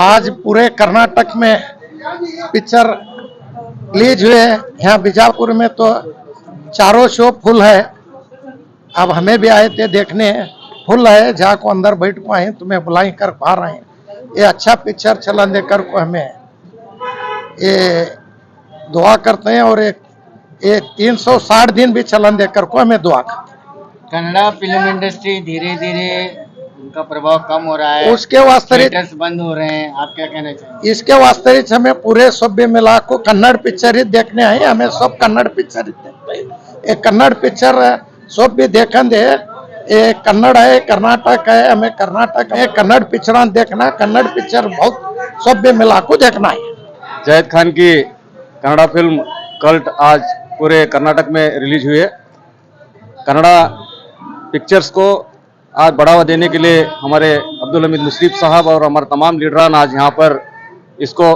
आज पूरे कर्नाटक में पिक्चर रिलीज हुए। यहाँ बीजापुर में तो चारों शो फुल है। अब हमें भी आए थे देखने, फुल है। जहाँ को अंदर बैठ पाए तुम्हें बुलाई कर पा रहे हैं। ये अच्छा पिक्चर चलन देकर को हमें ये दुआ करते हैं और एक 360 दिन भी चलन देकर को हमें दुआ करते हैं। कन्नड़ा फिल्म इंडस्ट्री धीरे धीरे उनका प्रभाव कम हो रहा है, उसके वास्ते बंद हो रहे हैं, आप क्या कहना चाहेंगे? इसके वास्ते हमें पूरे सभ्य मिला को कन्नड़ पिक्चर ही देखने आए। हमें सब कन्नड़ पिक्चर ही देखते हैं। एक कन्नड़ पिक्चर सब भी देखेंगे। ये कन्नड़ है, कर्नाटक है, हमें कर्नाटक है कन्नड़ पिक्चर देखना। कन्नड़ पिक्चर बहुत सभ्य मिला को देखना है। जाहिद खान की कन्नड़ा फिल्म कल्ट आज पूरे कर्नाटक में रिलीज हुई है। कन्नड़ा पिक्चर्स को आज बढ़ावा देने के लिए हमारे अब्दुल हमीद मुशर्रफ साहब और हमारे तमाम लीडरान आज यहाँ पर इसको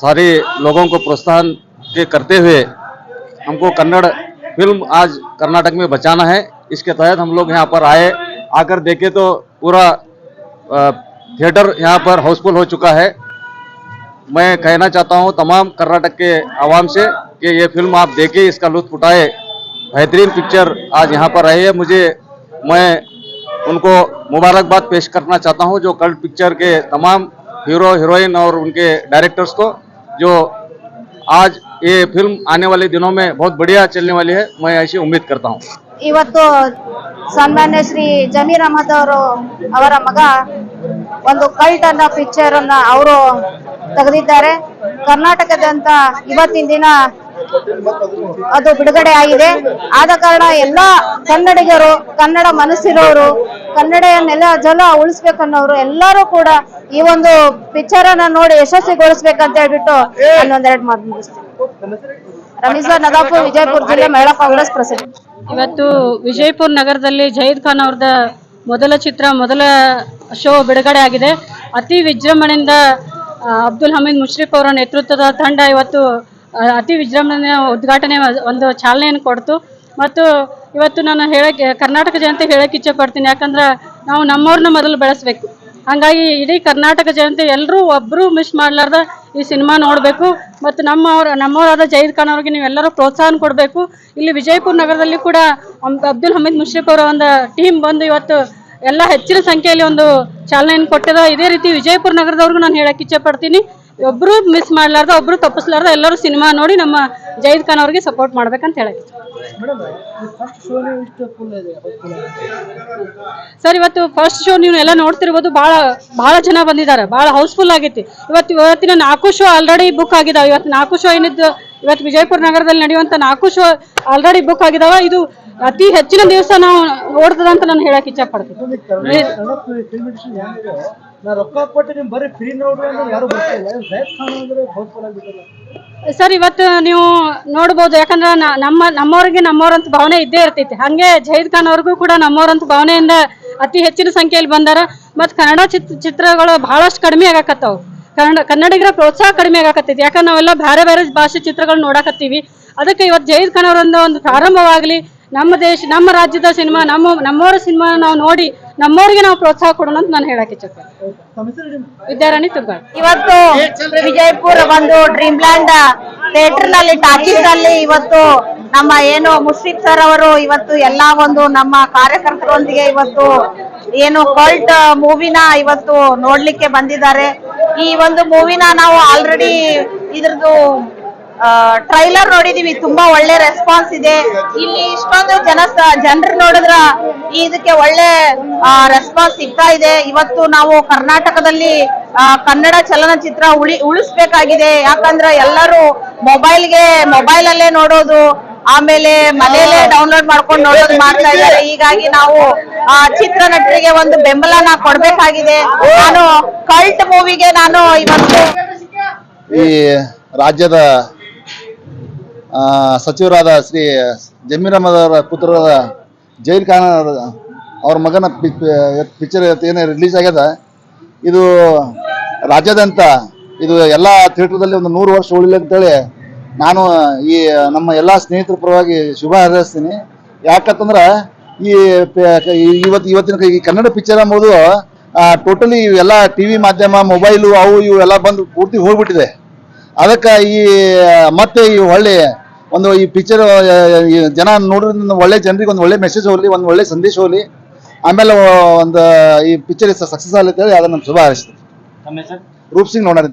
सारे लोगों को प्रोत्साहन के करते हुए हमको कन्नड़ फिल्म आज कर्नाटक में बचाना है। इसके तहत हम लोग यहाँ पर आए, आकर देखे तो पूरा थिएटर यहाँ पर हाउसफुल हो चुका है। मैं कहना चाहता हूँ तमाम कर्नाटक के आवाम से कि ये फिल्म आप देखें, इसका लुत्फ उठाए। बेहतरीन पिक्चर आज यहाँ पर आई है। मैं उनको मुबारकबाद पेश करना चाहता हूँ, जो कल्ट पिक्चर के तमाम हीरो हीरोइन और उनके डायरेक्टर्स को, जो आज ये फिल्म आने वाले दिनों में बहुत बढ़िया चलने वाली है। मैं ऐसी उम्मीद करता हूँ। ಇವತ್ತು ಸನ್ಮಾನ್ಯ ಶ್ರೀ ಜಮೀರ್ ಅಹಮದ್ ಅವರ ಮಗ ಒಂದು ಕಲ್ಟ್ ಅನ್ನೋ ಪಿಕ್ಚರ್ ಅನ್ನ ಅವರು ತೆಗೆದಿದ್ದಾರೆ. ಕರ್ನಾಟಕದಂತ ಇವತ್ತಿನ ದಿನ ಅದು ಬಿಡುಗಡೆ ಆಗಿದೆ. ಆದ ಕಾರಣ ಎಲ್ಲ ಕನ್ನಡಿಗರು, ಕನ್ನಡ ಮನಸ್ಸಿರೋರು, ಕನ್ನಡನೆಲ್ಲ ಜನ ಉಳಿಸ್ಬೇಕನ್ನೋರು ಎಲ್ಲರೂ ಕೂಡ ಈ ಒಂದು ಪಿಕ್ಚರ್ ಅನ್ನ ನೋಡಿ ಯಶಸ್ವಿಗೊಳಿಸ್ಬೇಕಂತ ಹೇಳ್ಬಿಟ್ಟು ಒಂದೆರಡು ಮಾತು ಮುಗಿಸ್ತೀನಿ. ರಮೀಜಾ ನದಾಪುರ್, ವಿಜಯಪುರ ಜಿಲ್ಲೆ ಮಹಿಳಾ ಕಾಂಗ್ರೆಸ್ ಪ್ರೆಸಿಡೆಂಟ್. ಇವತ್ತು ವಿಜಯಪುರ ನಗರದಲ್ಲಿ ಜಯೀದ್ ಖಾನ್ ಅವ್ರದ ಮೊದಲ ಚಿತ್ರ, ಮೊದಲ ಶೋ ಬಿಡುಗಡೆ ಆಗಿದೆ. ಅತಿ ವಿಜೃಂಭಣೆಯಿಂದ ಅಬ್ದುಲ್ ಹಮೀದ್ ಮುಶ್ರಫ್ ಅವರ ನೇತೃತ್ವದ ತಂಡ ಇವತ್ತು ಅತಿ ವಿಜೃಂಭಣೆಯ ಉದ್ಘಾಟನೆ ಒಂದು ಚಾಲನೆಯನ್ನು ಕೊಡ್ತು. ಮತ್ತು ಇವತ್ತು ನಾನು ಕರ್ನಾಟಕ ಜನತೆ ಹೇಳಕ್ಕೆ ಇಚ್ಛೆ ಪಡ್ತೀನಿ. ಯಾಕಂದ್ರೆ ನಾವು ನಮ್ಮವ್ರನ್ನ ಮೊದಲು ಬೆಳೆಸಬೇಕು. ಹಾಗಾಗಿ ಇಡೀ ಕರ್ನಾಟಕ ಜನತೆ ಎಲ್ಲರೂ ಒಬ್ಬರು ಮಿಸ್ ಮಾಡಲಾರ್ದ ಈ ಸಿನಿಮಾ ನೋಡಬೇಕು ಮತ್ತು ನಮ್ಮವರಾದ ಜಯೀದ್ ಖಾನ್ ಅವ್ರಿಗೆ ನೀವೆಲ್ಲರೂ ಪ್ರೋತ್ಸಾಹ ಕೊಡಬೇಕು. ಇಲ್ಲಿ ವಿಜಯಪುರ ನಗರದಲ್ಲಿ ಕೂಡ ಅಬ್ದುಲ್ ಹಮೀದ್ ಮುಷ್ರಿಫ್ ಅವರ ಒಂದು ಟೀಮ್ ಬಂದು ಇವತ್ತು ಎಲ್ಲ ಹೆಚ್ಚಿನ ಸಂಖ್ಯೆಯಲ್ಲಿ ಒಂದು ಚಾಲನೆಯನ್ನು ಕೊಟ್ಟಿದೆ. ಇದೇ ರೀತಿ ವಿಜಯಪುರ ನಗರದವ್ರಿಗೂ ನಾನು ಹೇಳಕ್ಕೆ ಇಚ್ಛೆ ಪಡ್ತೀನಿ, ಒಬ್ಬರು ಮಿಸ್ ಮಾಡಲಾರ್ದ ಒಬ್ಬರು ತಪ್ಪಿಸ್ಲಾರ್ದ ಎಲ್ಲರೂ ಸಿನಿಮಾ ನೋಡಿ ನಮ್ಮ ಜಯೀದ್ ಖಾನ್ ಅವ್ರಿಗೆ ಸಪೋರ್ಟ್ ಮಾಡ್ಬೇಕಂತ ಹೇಳಕ್ಕೆ. ಸರ್ ಇವತ್ತು ಫಸ್ಟ್ ಶೋ ನೀವು ಎಲ್ಲ ನೋಡ್ತಿರ್ಬೋದು, ಬಹಳ ಜನ ಬಂದಿದ್ದಾರೆ, ಬಹಳ ಹೌಸ್ಫುಲ್ ಆಗೈತಿ. ಇವತ್ತಿನ 4 ಶೋ ಆಲ್ರೆಡಿ ಬುಕ್ ಆಗಿದಾವೆ. ಇವತ್ತು 4 ಶೋ ಏನಿದ್ದು ಇವತ್ತು ವಿಜಯಪುರ ನಗರದಲ್ಲಿ ನಡೆಯುವಂತ 4 ಶೋ ಆಲ್ರೆಡಿ ಬುಕ್ ಆಗಿದಾವ. ಇದು ಅತಿ ಹೆಚ್ಚಿನ ದಿವಸ ನಾವು ನೋಡ್ತದಂತ ನಾನು ಹೇಳಕ್ ಇಚ್ಛೆ ಪಡ್ತೀನಿ. ಸರ್ ಇವತ್ತು ನೀವು ನೋಡ್ಬೋದು, ಯಾಕಂದ್ರೆ ನಮ್ಮವ್ರಂತ ಭಾವನೆ ಇದ್ದೇ ಇರ್ತೈತಿ. ಹಂಗೆ ಜಹೀದ್ ಖಾನ್ ಅವ್ರಿಗೂ ಕೂಡ ನಮ್ಮವ್ರಂತ ಭಾವನೆಯಿಂದ ಅತಿ ಹೆಚ್ಚಿನ ಸಂಖ್ಯೆಯಲ್ಲಿ ಬಂದಾರ. ಮತ್ತು ಕನ್ನಡ ಚಿತ್ರಗಳು ಬಹಳಷ್ಟು ಕಡಿಮೆ ಆಗಾಕತ್ತಾವು. ಕನ್ನಡಿಗರ ಪ್ರೋತ್ಸಾಹ ಕಡಿಮೆ ಆಗಾಕತ್ತೈತಿ. ಯಾಕಂದ್ರೆ ನಾವೆಲ್ಲ ಬೇರೆ ಬೇರೆ ಭಾಷೆ ಚಿತ್ರಗಳು ನೋಡಾಕತ್ತೀವಿ. ಅದಕ್ಕೆ ಇವತ್ತು ಜಹೀದ್ ಖಾನ್ ಅವರಿಂದ ಒಂದು ಪ್ರಾರಂಭವಾಗಲಿ, ನಮ್ಮ ರಾಜ್ಯದ ಸಿನಿಮಾ, ನಮ್ಮವರ ಸಿನಿಮಾ ನಾವು ನೋಡಿ ನಮ್ಮವ್ರಿಗೆ ನಾವು ಪ್ರೋತ್ಸಾಹ ಕೊಡೋಣ ಅಂತ ನಾನು ಹೇಳಕ್ಕೆ ಇಚ್ಛೆ. ವಿದ್ಯಾರಾಣಿ ತುಗ್ಗಾಳ್. ಇವತ್ತು ವಿಜಯಪುರ ಒಂದು ಡ್ರೀಮ್ ಲ್ಯಾಂಡ್ ಥಿಯೇಟರ್ ನಲ್ಲಿ, ಟಾಕೀಸ್ ನಲ್ಲಿ ಇವತ್ತು ನಮ್ಮ ಏನು ಮುಷ್ರಿಫ್ ಸರ್ ಅವರು ಇವತ್ತು ಎಲ್ಲಾ ಒಂದು ನಮ್ಮ ಕಾರ್ಯಕರ್ತರೊಂದಿಗೆ ಇವತ್ತು ಏನು ಕಲ್ಟ್ ಮೂವಿನ ಇವತ್ತು ನೋಡ್ಲಿಕ್ಕೆ ಬಂದಿದ್ದಾರೆ. ಈ ಒಂದು ಮೂವಿನ ನಾವು ಆಲ್ರೆಡಿ ಇದ್ರದ್ದು ಟ್ರೈಲರ್ ನೋಡಿದೀವಿ, ತುಂಬಾ ಒಳ್ಳೆ ರೆಸ್ಪಾನ್ಸ್ ಇದೆ. ಇಲ್ಲಿ ಇಷ್ಟೊಂದು ಜನರು ನೋಡಿದ್ರ ಇದಕ್ಕೆ ಒಳ್ಳೆ ರೆಸ್ಪಾನ್ಸ್ ಸಿಗ್ತಾ ಇದೆ. ಇವತ್ತು ನಾವು ಕರ್ನಾಟಕದಲ್ಲಿ ಕನ್ನಡ ಚಲನಚಿತ್ರ ಉಳಿಸ್ಬೇಕಾಗಿದೆ. ಯಾಕಂದ್ರೆ ಎಲ್ಲರೂ ಮೊಬೈಲ್ ಅಲ್ಲೇ ನೋಡೋದು, ಆಮೇಲೆ ಮನೆಯಲ್ಲೇ ಡೌನ್ಲೋಡ್ ಮಾಡ್ಕೊಂಡು ನೋಡೋದು ಮಾಡ್ತಾ ಇದ್ದಾರೆ. ಹೀಗಾಗಿ ನಾವು ಚಿತ್ರ ನಟರಿಗೆ ಒಂದು ಬೆಂಬಲನ ಕೊಡ್ಬೇಕಾಗಿದೆ. ನಾನು ಕಲ್ಟ್ ಮೂವಿಗೆ ನಾನು ಇವತ್ತು ಈ ರಾಜ್ಯದ ಸಚಿವರಾದ ಶ್ರೀ ಜಮೀರ್ ಅಹಮದ್ ಅವರ ಪುತ್ರರಾದ ಜಹೀದ್ ಖಾನ್ ಅವ್ರ ಮಗನ ಪಿಕ್ಚರ್ ಏನು ರಿಲೀಸ್ ಆಗ್ಯದ, ಇದು ರಾಜ್ಯಾದ್ಯಂತ ಇದು ಎಲ್ಲ ಥಿಯೇಟರ್ದಲ್ಲಿ ಒಂದು 100 ವರ್ಷ ಉಳಿಲಿ ಅಂತೇಳಿ ನಾನು ಈ ನಮ್ಮ ಎಲ್ಲ ಸ್ನೇಹಿತರ ಪರವಾಗಿ ಶುಭ ಹಾರೈಸ್ತೀನಿ. ಯಾಕಂತಂದ್ರೆ ಇವತ್ತಿನ ಈ ಕನ್ನಡ ಪಿಕ್ಚರ್ ಎಂಬುದು ಟೋಟಲಿ ಎಲ್ಲ ಟಿವಿ ಮಾಧ್ಯಮ, ಮೊಬೈಲು ಅವು ಇವು ಎಲ್ಲ ಬಂದು ಪೂರ್ತಿ ಹೋಗ್ಬಿಟ್ಟಿದೆ. ಅದಕ್ಕೆ ಮತ್ತೆ ಈ ಈ ಪಿಕ್ಚರ್ ಜನ ನೋಡೋದ್ರಿಂದ ಒಳ್ಳೆ ಜನರಿಗೆ ಒಂದು ಒಳ್ಳೆ ಮೆಸೇಜ್ ಹೋಗ್ಲಿ, ಒಂದು ಒಳ್ಳೆ ಸಂದೇಶ ಹೋಗ್ಲಿ, ಆಮೇಲೆ ಈ ಪಿಕ್ಚರ್ ಸಕ್ಸಸ್ ಆಗಲಿ ಅಂತೇಳಿ ಅದನ್ನು ಶುಭ ಹಾರೈಸ್ತೀನಿ. ರೂಪ್ ಸಿಂಗ್ ನೋಡೋಣ.